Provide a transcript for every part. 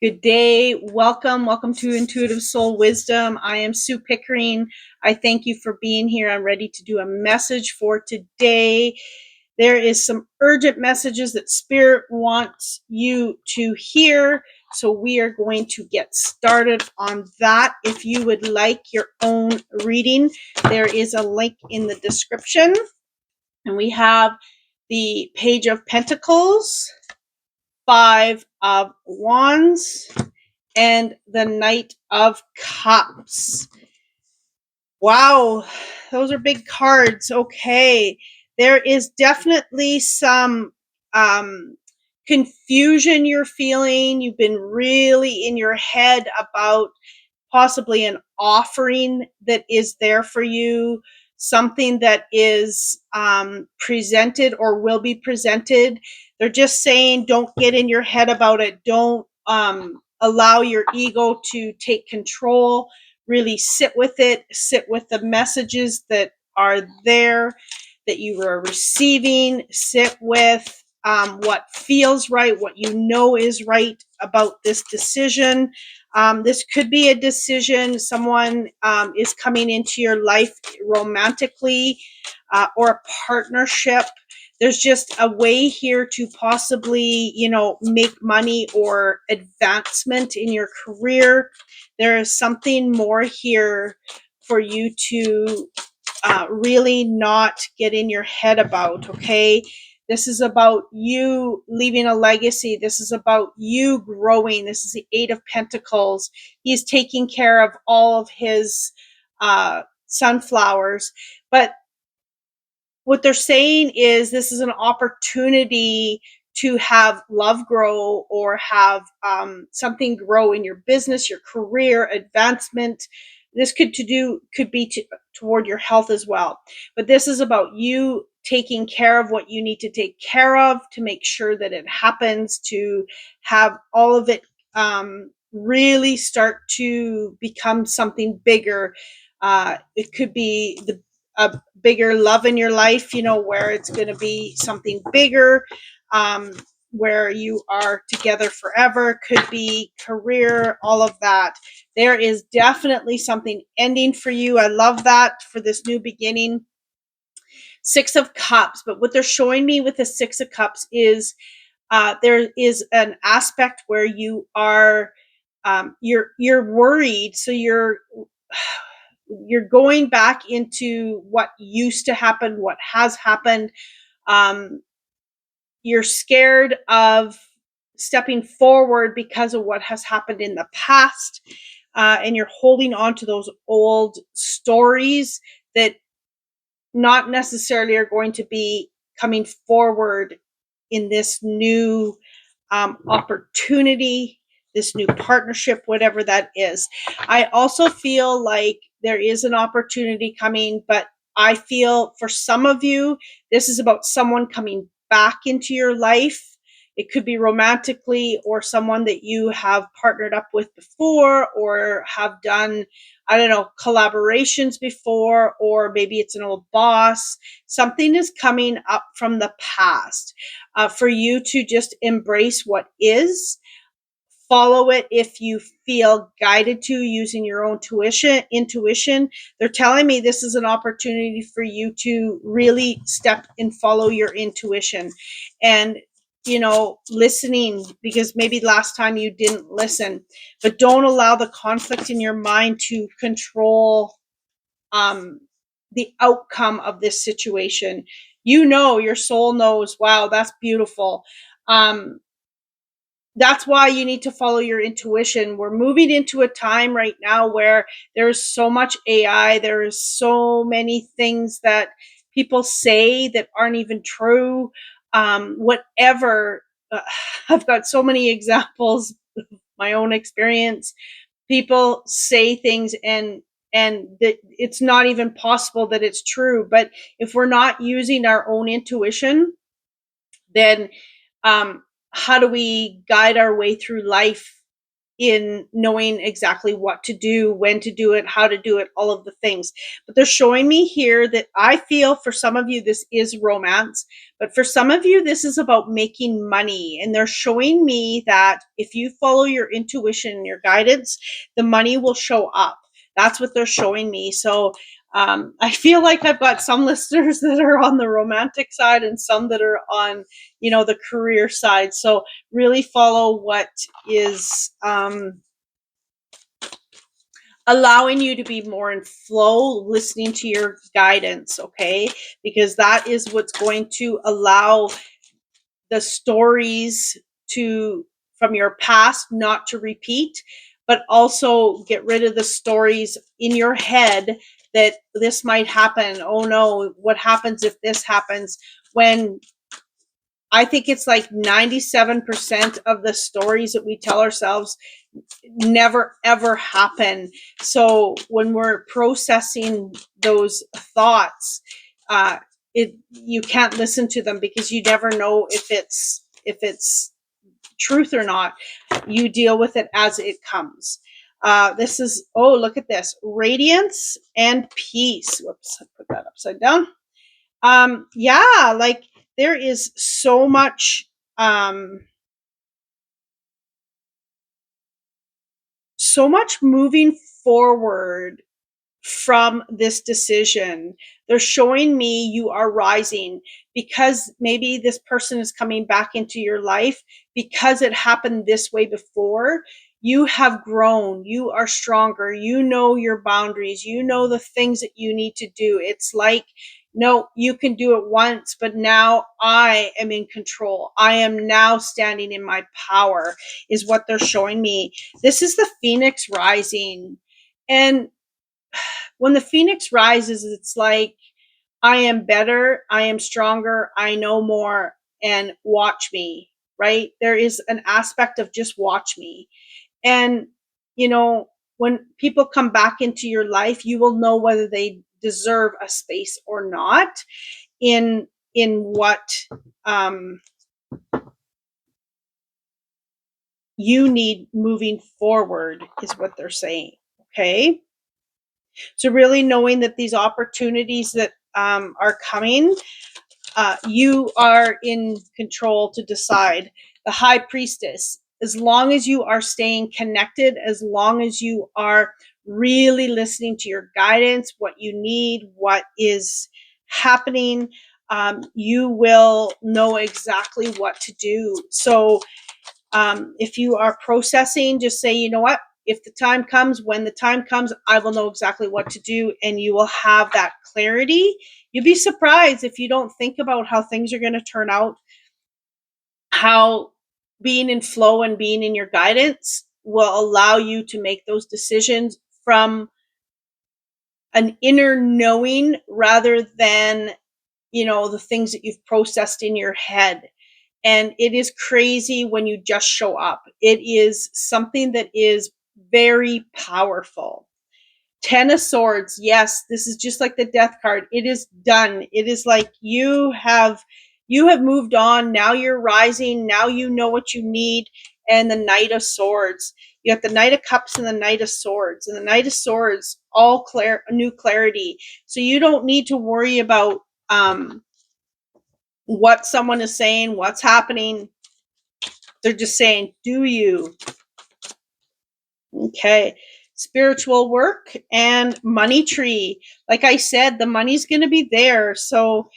Good day. Welcome to Intuitive Soul Wisdom. I am Sue Pickering. I thank you for being here. I'm ready to do a message for today. There is some urgent messages that Spirit wants you to hear. So we are going to get started on that. If you would like your own reading, there is a link in the description. And we have the Page of Pentacles, Five of Wands, and the Knight of Cups. Wow, those are big cards. Okay, there is definitely some confusion you're feeling. You've been really in your head about possibly an offering that is there for you, something that is presented or will be presented. They're just saying, don't get in your head about it. Don't allow your ego to take control. Really sit with it, sit with the messages that are there that you are receiving, sit with what feels right, what you know is right about this decision. This could be a decision. Someone is coming into your life romantically or a partnership. There's just a way here to possibly, make money or advancement in your career. There is something more here for you to really not get in your head about, okay? This is about you leaving a legacy. This is about you growing. This is the Eight of Pentacles. He's taking care of all of his sunflowers. But what they're saying is this is an opportunity to have love grow or have something grow in your business, your career, advancement. This could be toward your health as well. But this is about you taking care of what you need to take care of to make sure that it happens, to have all of it really start to become something bigger. It could be a bigger love in your life, where it's going to be something bigger, where you are together forever, could be career, all of that. There is definitely something ending for you. I love that for this new beginning. Six of Cups, but what they're showing me with the Six of Cups is there is an aspect where you are you're worried, so you're going back into what used to happen, what has happened. Um, you're scared of stepping forward because of what has happened in the past. And you're holding on to those old stories that not necessarily are going to be coming forward in this new opportunity, this new partnership, whatever that is. I also feel like there is an opportunity coming, but I feel for some of you, this is about someone coming back into your life. It could be romantically or someone that you have partnered up with before or have done, I don't know, collaborations before, or maybe it's an old boss. Something is coming up from the past for you to just embrace what is. Follow it if you feel guided to, using your own intuition. They're telling me this is an opportunity for you to really step and follow your intuition and listening, because maybe last time you didn't listen. But don't allow the conflict in your mind to control the outcome of this situation. Your soul knows. Wow, that's beautiful. That's why you need to follow your intuition. We're moving into a time right now where there's so much AI. There's so many things that people say that aren't even true. Whatever. I've got so many examples of my own experience. People say things and that it's not even possible that it's true. But if we're not using our own intuition, then how do we guide our way through life in knowing exactly what to do, when to do it, how to do it, all of the things. But they're showing me here that I feel for some of you, this is romance, but for some of you, this is about making money. And they're showing me that if you follow your intuition, your guidance, the money will show up. That's what they're showing me. So I feel like I've got some listeners that are on the romantic side and some that are on, the career side. So really follow what is allowing you to be more in flow, listening to your guidance, okay? Because that is what's going to allow the stories to from your past not to repeat, but also get rid of the stories in your head that this might happen. Oh no, what happens if this happens? When I think it's like 97% of the stories that we tell ourselves never ever happen. So when we're processing those thoughts, you can't listen to them because you never know if it's truth or not. You deal with it as it comes. This is, oh, look at this, radiance and peace. Whoops, I put that upside down. Yeah, like there is um so much moving forward from this decision. They're showing me you are rising because maybe this person is coming back into your life because it happened this way before. You have grown, you are stronger, you know your boundaries, you know the things that you need to do. It's like, no, you can do it once, but now I am in control. I am now standing in my power, is what they're showing me. This is the Phoenix rising. And when the Phoenix rises, it's like, I am better, I am stronger, I know more, and watch me, right? There is an aspect of just watch me. And, when people come back into your life, you will know whether they deserve a space or not in what um, you need moving forward, is what they're saying. Okay. So really knowing that these opportunities that are coming, you are in control to decide. The high priestess, as long as you are staying connected, as long as you are really listening to your guidance, what you need, what is happening, you will know exactly what to do. So if you are processing, just say, you know what? If the time comes, when the time comes, I will know exactly what to do, and you will have that clarity. You'd be surprised if you don't think about how things are going to turn out, how being in flow and being in your guidance will allow you to make those decisions from an inner knowing rather than, the things that you've processed in your head. And it is crazy when you just show up. It is something that is very powerful. Ten of Swords. Yes, this is just like the Death card. It is done. It is like you have moved on. Now you're rising. Now you know what you need. And the Knight of Swords. You have the Knight of Cups and the Knight of Swords. And the Knight of Swords, all new clarity. So you don't need to worry about what someone is saying, what's happening. They're just saying, do you? Okay. Spiritual work and money tree. Like I said, the money's going to be there. So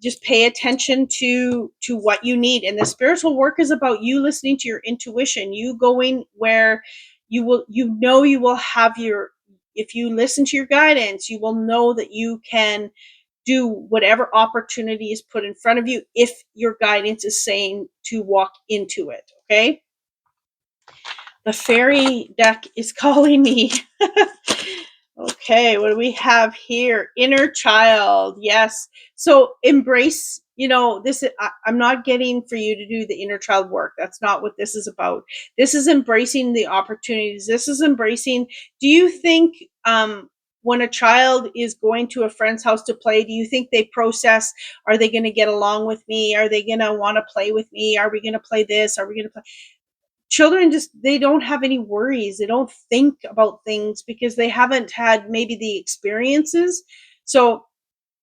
just pay attention to what you need. And the spiritual work is about you listening to your intuition, you going where you will have if you listen to your guidance, you will know that you can do whatever opportunity is put in front of you if your guidance is saying to walk into it. Okay. The fairy deck is calling me. Okay, what do we have here? Inner child. Yes. So embrace, this. I'm not getting for you to do the inner child work. That's not what this is about. This is embracing the opportunities. This is embracing. Do you think when a child is going to a friend's house to play, do you think they process, are they going to get along with me? Are they going to want to play with me? Are we going to play this? Are we going to play? children just, they don't have any worries. They don't think about things because they haven't had maybe the experiences. So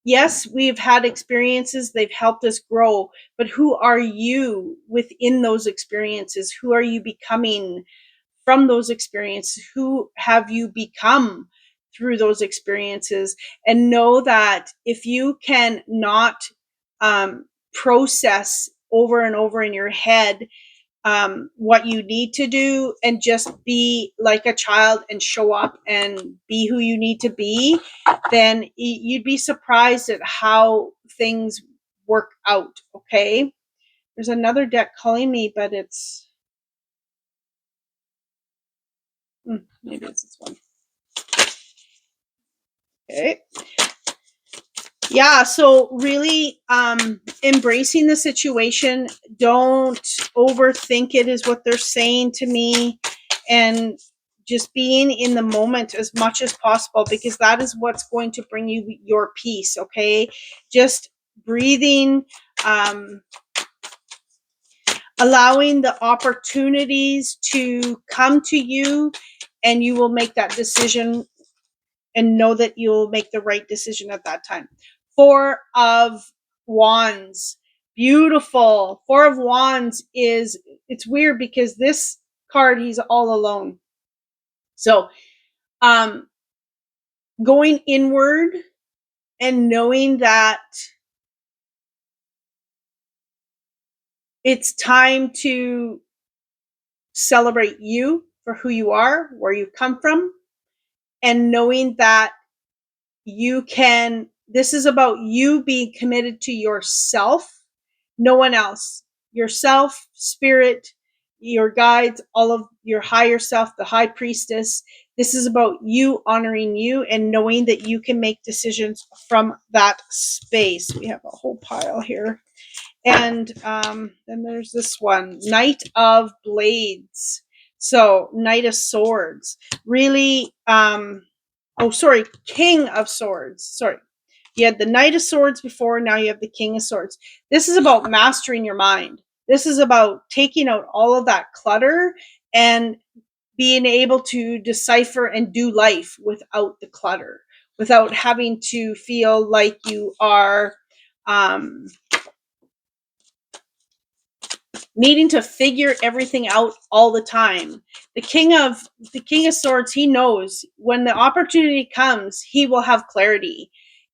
yes, we've had experiences, they've helped us grow, but who are you within those experiences? Who are you becoming from those experiences? Who have you become through those experiences? And know that if you can not process over and over in your head what you need to do, and just be like a child and show up and be who you need to be, then you'd be surprised at how things work out. Okay. There's another deck calling me, but it's maybe it's this one. Okay. Yeah, so really embracing the situation. Don't overthink it, is what they're saying to me. And just being in the moment as much as possible, because that is what's going to bring you your peace. Okay. Just breathing, um, allowing the opportunities to come to you, and you will make that decision and know that you'll make the right decision at that time. Four of Wands. Beautiful. Four of Wands is, it's weird because this card, he's all alone. So, going inward and knowing that it's time to celebrate you for who you are, where you come from, and knowing that you can, this is about you being committed to yourself, no one else. Yourself, spirit, your guides, all of your higher self, the high priestess. This is about you honoring you and knowing that you can make decisions from that space. We have a whole pile here. And then there's this one, Knight of Blades. So Knight of Swords. Really, oh, sorry, King of Swords. Sorry. You had the Knight of Swords before, now you have the King of Swords. This is about mastering your mind. This is about taking out all of that clutter and being able to decipher and do life without the clutter, without having to feel like you are um, needing to figure everything out all the time. The King of Swords, he knows when the opportunity comes, he will have clarity.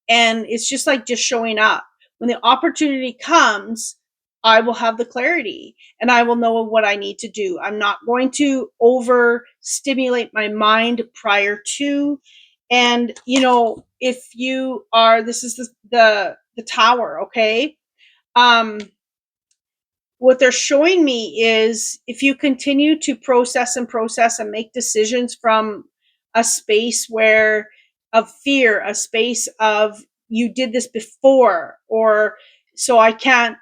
And it's just like just showing up. When the opportunity comes, I will have the clarity and I will know what I need to do. I'm not going to over stimulate my mind prior to. And if you are, this is the tower, okay? Um, what they're showing me is if you continue to process and process and make decisions from a space where of fear, a space of you did this before, or so I can't,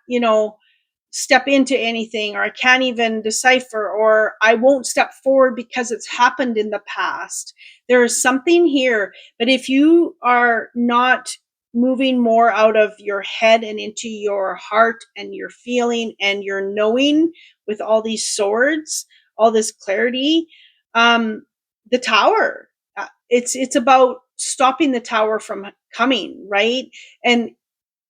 step into anything, or I can't even decipher, or I won't step forward because it's happened in the past. There is something here, but if you are not moving more out of your head and into your heart and your feeling and your knowing with all these swords, all this clarity, the tower, it's about stopping the tower from coming, right? And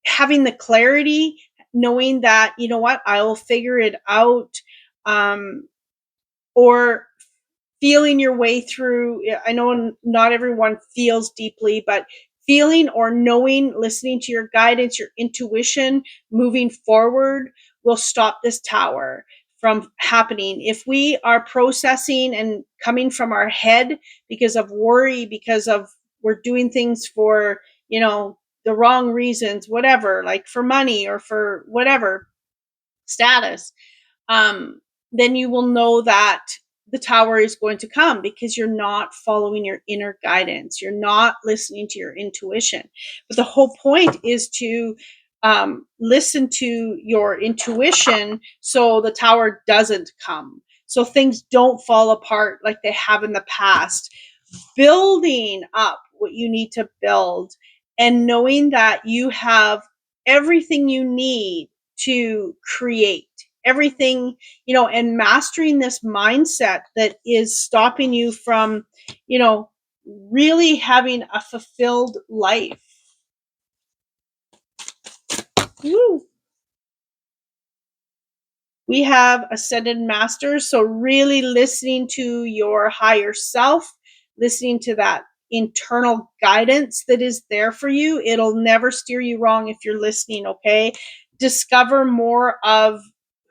having the clarity, knowing that, you know what, I will figure it out, um, or feeling your way through. I know not everyone feels deeply, but feeling or knowing, listening to your guidance, your intuition, moving forward will stop this tower from happening. If we are processing and coming from our head because of worry, because of we're doing things for, the wrong reasons, whatever, like for money or for whatever status, um, then you will know that the tower is going to come because you're not following your inner guidance. You're not listening to your intuition. But the whole point is to listen to your intuition so the tower doesn't come. So things don't fall apart like they have in the past. Building up what you need to build and knowing that you have everything you need to create everything, and mastering this mindset that is stopping you from, really having a fulfilled life. Woo. We have ascended masters, so really listening to your higher self, listening to that internal guidance that is there for you. It'll never steer you wrong if you're listening, okay? Discover more of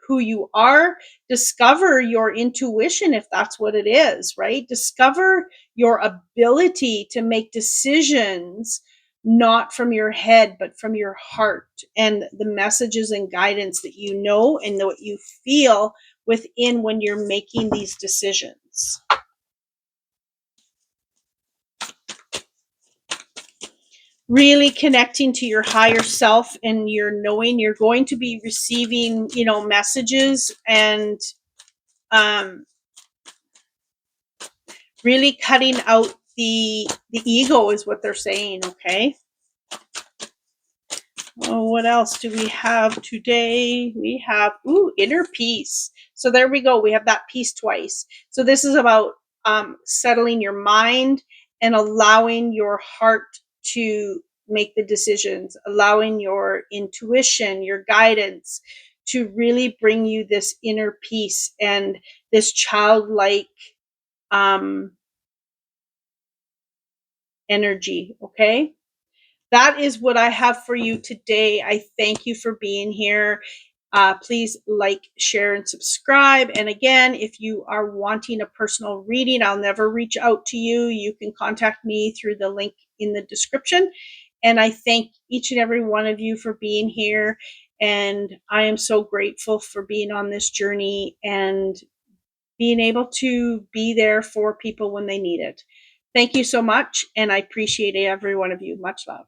who you are. Discover your intuition if that's what it is, right? Discover your ability to make decisions not from your head, but from your heart, and the messages and guidance that you know and what you feel within when you're making these decisions. Really connecting to your higher self and your knowing, you're going to be receiving, messages, and um, really cutting out the ego is what they're saying, okay? Oh, what else do we have today? We have, inner peace. So there we go. We have that peace twice. So this is about settling your mind and allowing your heart to make the decisions, allowing your intuition, your guidance to really bring you this inner peace and this childlike um, energy. Okay. That is what I have for you today. I thank you for being here. Please like, share, and subscribe. And again, if you are wanting a personal reading, I'll never reach out to you. You can contact me through the link in the description. And I thank each and every one of you for being here. And I am so grateful for being on this journey and being able to be there for people when they need it. Thank you so much. And I appreciate every one of you. Much love.